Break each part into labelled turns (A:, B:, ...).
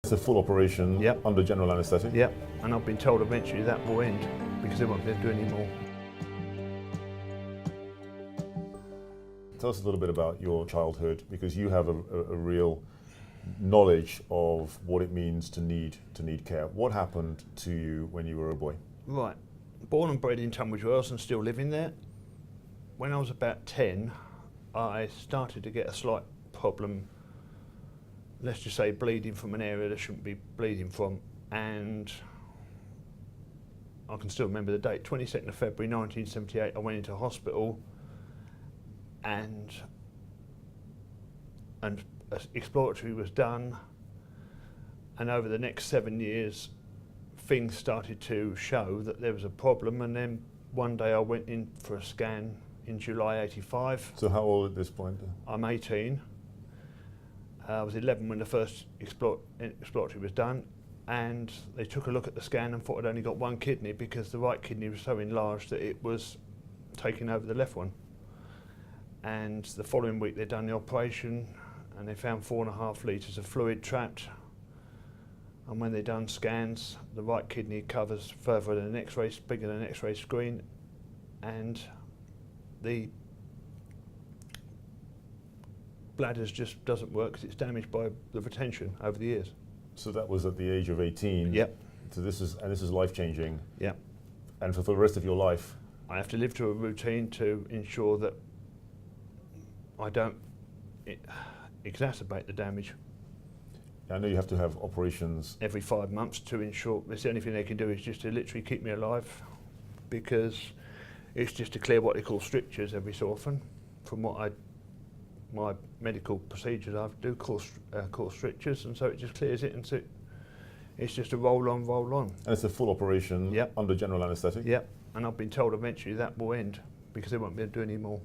A: It's a full operation.
B: Yep.
A: Under general anaesthetic?
B: Yep, and I've been told eventually that will end because they won't be able to do any more.
A: Tell us a little bit about your childhood, because you have a real knowledge of what it means to need care. What happened to you when you were a boy?
B: Right, born and bred in Tunbridge Wells and still living there. When I was about 10, I started to get a slight problem, let's just say bleeding from an area that shouldn't be bleeding from, and I can still remember the date, 22nd of February 1978, I went into hospital and exploratory was done, and over the next 7 years things started to show that there was a problem, and then one day I went in for a scan in July 85.
A: So how old at this point?
B: I'm 18. I was 11 when the first exploratory was done, and they took a look at the scan and thought I'd only got one kidney because the right kidney was so enlarged that it was taking over the left one. And the following week they'd done the operation and they found 4.5 litres of fluid trapped. And when they'd done scans, the right kidney covers further than an X-ray, bigger than an X-ray screen, and the bladders just doesn't work because it's damaged by the retention over the years.
A: So that was at the age of 18.
B: Yep.
A: So this is life-changing.
B: Yep.
A: And for the rest of your life?
B: I have to live to a routine to ensure that I don't exacerbate the damage.
A: I know you have to have operations
B: every 5 months to ensure. That's the only thing they can do is just to literally keep me alive, because it's just to clear what they call strictures every so often. From what my medical procedures, I do call strictures, and so it just clears it, and so it's just a roll on, roll on.
A: And it's a full operation.
B: Yep.
A: Under general anaesthetic?
B: Yep, and I've been told eventually that will end because they won't be able to do any more.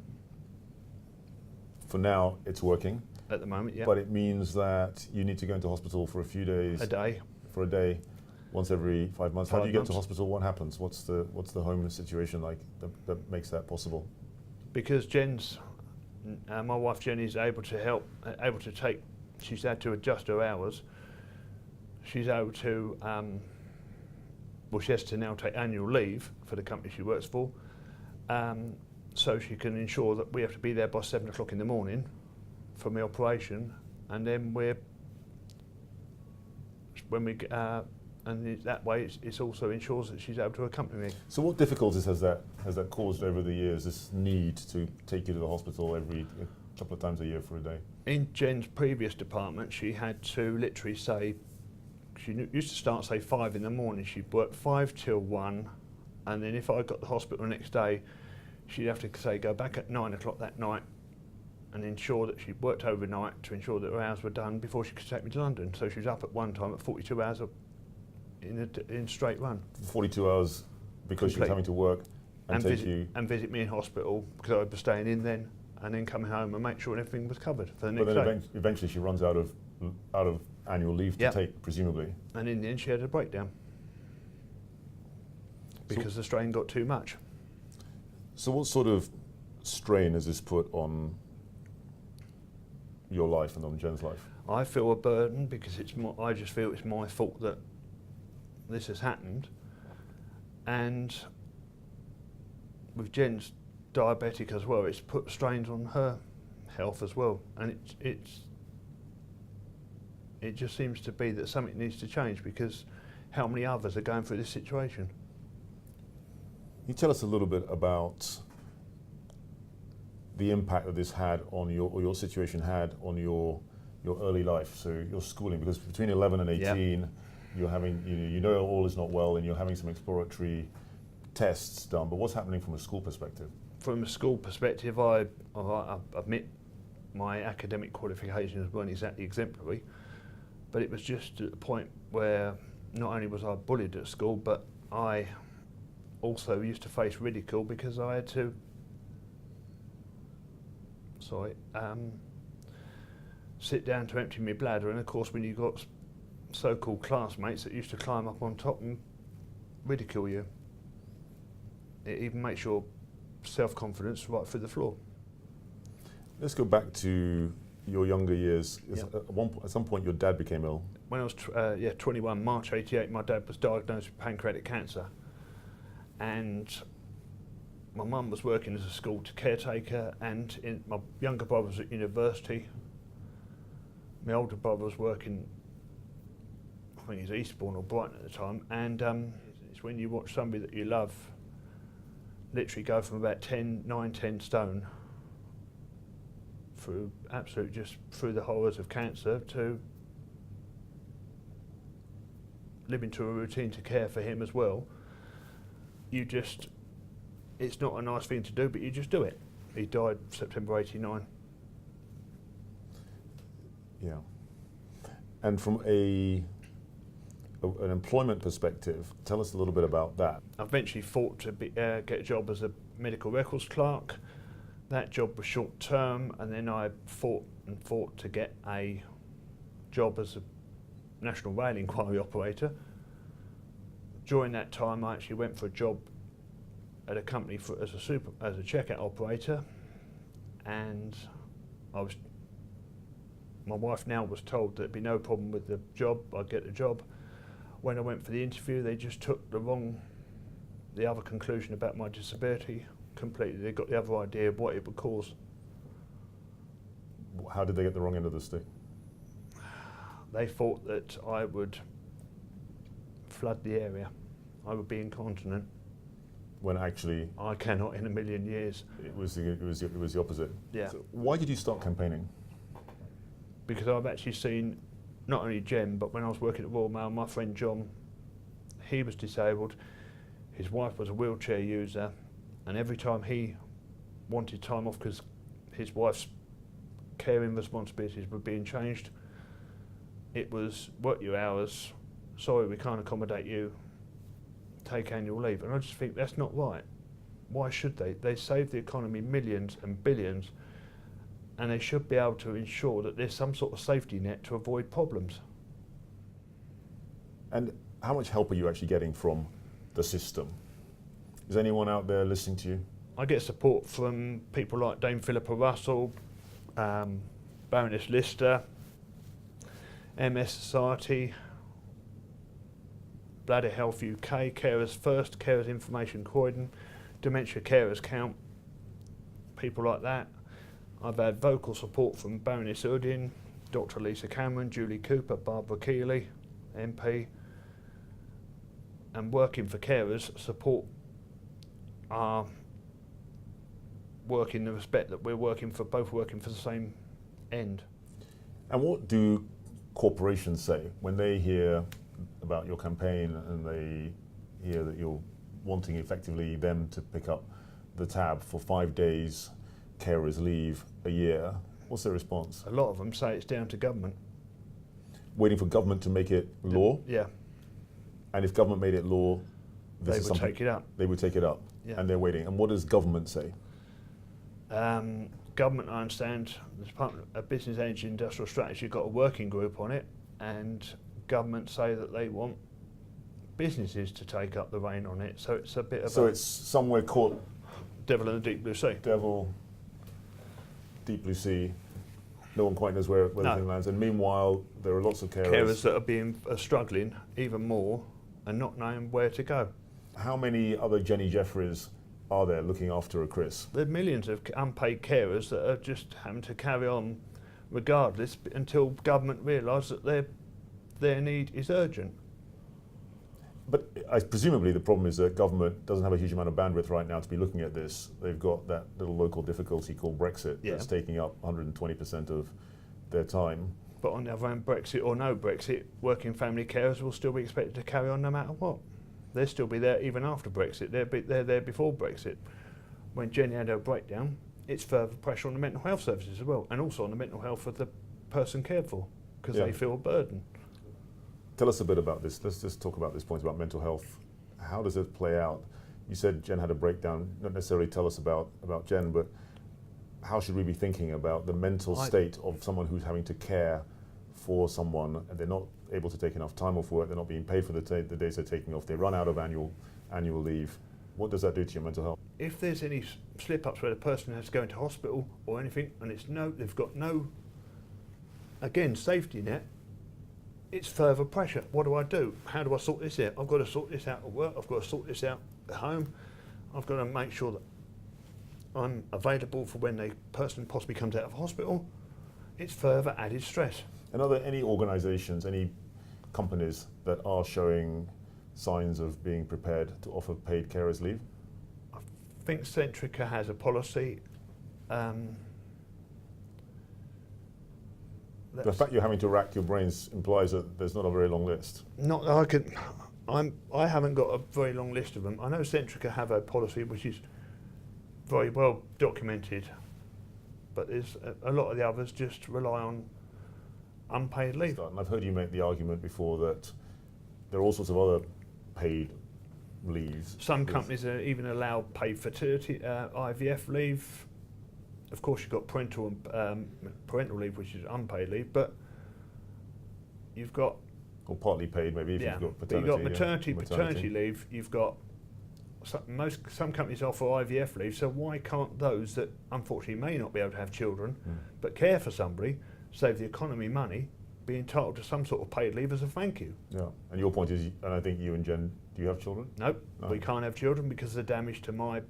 A: For now, it's working.
B: At the moment, yeah.
A: But it means that you need to go into hospital for a few days.
B: A day.
A: For a day, once every 5 months. How do you get to
B: 5 months.
A: hospital? What happens? What's the home situation like that makes that possible?
B: Because Jen's, my wife Jenny, is able to help, she's had to adjust her hours. She's able to, she has to now take annual leave for the company she works for, so she can ensure that we have to be there by 7 o'clock in the morning for my operation, and then and that way it also ensures that she's able to accompany me.
A: So what difficulties has that caused over the years, this need to take you to the hospital every couple of times a year for a day?
B: In Jen's previous department, she had to literally say, she used to start say 5 in the morning, she'd work 5 till 1, and then if I got to the hospital the next day, she'd have to say go back at 9 o'clock that night and ensure that she worked overnight to ensure that her hours were done before she could take me to London. So she was up at one time at 42 hours in straight run.
A: 42 hours because she was having to work and
B: visit me in hospital because I was staying in then, and then coming home and make sure everything was covered for the next day.
A: But then eventually she runs out of annual leave to take, presumably. And
B: in the end she had a breakdown because the strain got too much.
A: So what sort of strain has this put on your life and on Jen's life?
B: I feel a burden because I just feel it's my fault that this has happened, and with Jen's diabetic as well, it's put strains on her health as well, and it just seems to be that something needs to change because how many others are going through this situation?
A: Can you tell us a little bit about the impact that this had on your situation had on your early life, so your schooling? Because between 11 and 18, you're having, you know all is not well, and you're having some exploratory tests done. But what's happening from a school perspective?
B: From a school perspective, I admit my academic qualifications weren't exactly exemplary, but it was just at the point where not only was I bullied at school, but I also used to face ridicule because I had to sit down to empty my bladder, and of course when you've got so-called classmates that used to climb up on top and ridicule you, it even makes your self-confidence right through the floor.
A: Let's go back to your younger years. At some point your dad became ill.
B: when I was 21, March 88, my dad was diagnosed with pancreatic cancer, and my mum was working as a school caretaker, and my younger brother was at university. My older brother was working, I think he's Eastbourne or Brighton at the time, and it's when you watch somebody that you love literally go from about 10 stone through through the horrors of cancer to living to a routine to care for him as well. It's not a nice thing to do, but you just do it. He died September 89.
A: Yeah. And from an employment perspective, tell us a little bit about that.
B: I eventually fought to get a job as a medical records clerk. That job was short term, and then I fought to get a job as a National Rail Inquiry operator. During that time, I actually went for a job at a company as a checkout operator, and my wife now was told there'd be no problem with the job, I'd get the job. When I went for the interview, they just took the other conclusion about my disability completely. They got the other idea of what it would cause.
A: How did they get the wrong end of the stick?
B: They thought that I would flood the area. I would be incontinent.
A: When actually
B: I cannot in a million years.
A: It was the opposite.
B: Yeah.
A: So why did you start campaigning?
B: Because I've actually seen not only Jen, but when I was working at Royal Mail, my friend John, he was disabled. His wife was a wheelchair user, and every time he wanted time off because his wife's caring responsibilities were being changed, it was work your hours, sorry we can't accommodate you, take annual leave. And I just think that's not right. Why should they? They save the economy millions and billions, and they should be able to ensure that there's some sort of safety net to avoid problems.
A: And how much help are you actually getting from the system? Is anyone out there listening to you?
B: I get support from people like Dame Philippa Russell, Baroness Lister, MS Society, Bladder Health UK, Carers First, Carers Information Croydon, Dementia Carers Count, people like that. I've had vocal support from Baroness Udin, Dr Lisa Cameron, Julie Cooper, Barbara Keeley, MP, and working for carers support our work in the respect that we're both working for the same end.
A: And what do corporations say when they hear about your campaign and they hear that you're wanting effectively them to pick up the tab for 5 days carers leave a year? What's their response?
B: A lot of them say it's down to government.
A: Waiting for government to make it law?
B: Yeah.
A: And if government made it law,
B: they would take it up.
A: They would take it up.
B: Yeah.
A: And they're waiting. And what does government say?
B: Government, I understand, the Department of Business, Energy and Industrial Strategy got a working group on it, and government say that they want businesses to take up the rein on it. So it's a bit of
A: So it's somewhere caught...
B: Devil in the deep blue sea.
A: Devil, deep blue sea. No one quite knows where the thing lands. And meanwhile, there are lots of carers.
B: Carers that are struggling even more and not knowing where to go.
A: How many other Jenny Jeffreys are there looking after a Chris?
B: There are millions of unpaid carers that are just having to carry on regardless until government realise that their need is urgent.
A: But presumably the problem is that government doesn't have a huge amount of bandwidth right now to be looking at this. They've got that little local difficulty called Brexit that's taking up 120% of their time.
B: But on the other hand, Brexit or no Brexit, working family carers will still be expected to carry on no matter what. They'll still be there even after Brexit. They're there before Brexit. When Jenny had her breakdown, it's further pressure on the mental health services as well, and also on the mental health of the person cared for, because they feel a burden.
A: Tell us a bit about this. Let's just talk about this point about mental health. How does it play out? You said Jen had a breakdown. Not necessarily tell us about Jen, but how should we be thinking about the mental state of someone who's having to care for someone and they're not able to take enough time off work, they're not being paid for the days they're taking off, they run out of annual leave. What does that do to your mental health?
B: If there's any slip-ups where the person has to go into hospital or anything, and they've got no, again, safety net, it's further pressure. What do I do? How do I sort this out? I've got to sort this out at work. I've got to sort this out at home. I've got to make sure that I'm available for when the person possibly comes out of hospital. It's further added stress.
A: And are there any organisations, any companies that are showing signs of being prepared to offer paid carers leave?
B: I think Centrica has a policy.
A: The fact you're having to rack your brains implies that there's not a very long list.
B: Not that I can. I haven't got a very long list of them. I know Centrica have a policy which is very well documented, but there's a lot of the others just rely on unpaid leave.
A: And I've heard you make the argument before that there are all sorts of other paid leaves.
B: Some companies even allow paid fertility, IVF leave. Of course, you've got parental leave, which is unpaid leave, but you've got...
A: Or partly paid, maybe, if you've got paternity.
B: But you've got paternity leave, you've got... Some companies offer IVF leave, so why can't those that unfortunately may not be able to have children, but care for somebody, save the economy money, be entitled to some sort of paid leave as a thank you?
A: Yeah, and your point is, and I think you and Jen, do you have children?
B: Nope, no. We can't have children because of the damage to my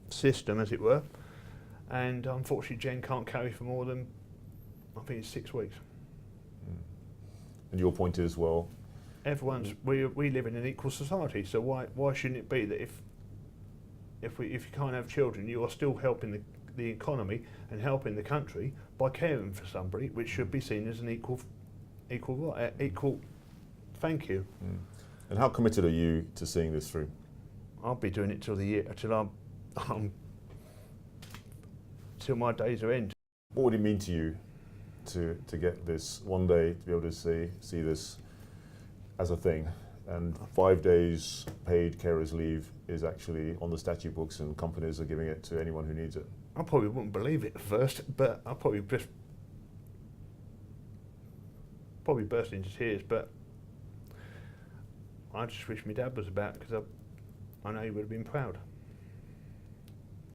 B: system, as it were, and unfortunately Jen can't carry for more than, I think it's 6 weeks.
A: And your point is, well,
B: we live in an equal society, so why shouldn't it be that if you can't have children, you are still helping the economy and helping the country by caring for somebody, which should be seen as an equal thank you.
A: And how committed are you to seeing this through?
B: I'll be doing it till my days are end.
A: What would it mean to you to get this one day, to be able to see this as a thing, and 5 days paid carers leave is actually on the statute books and companies are giving it to anyone who needs it?
B: I probably wouldn't believe it at first, but I'll probably burst into tears, but I just wish my dad was about, because I know he would have been proud.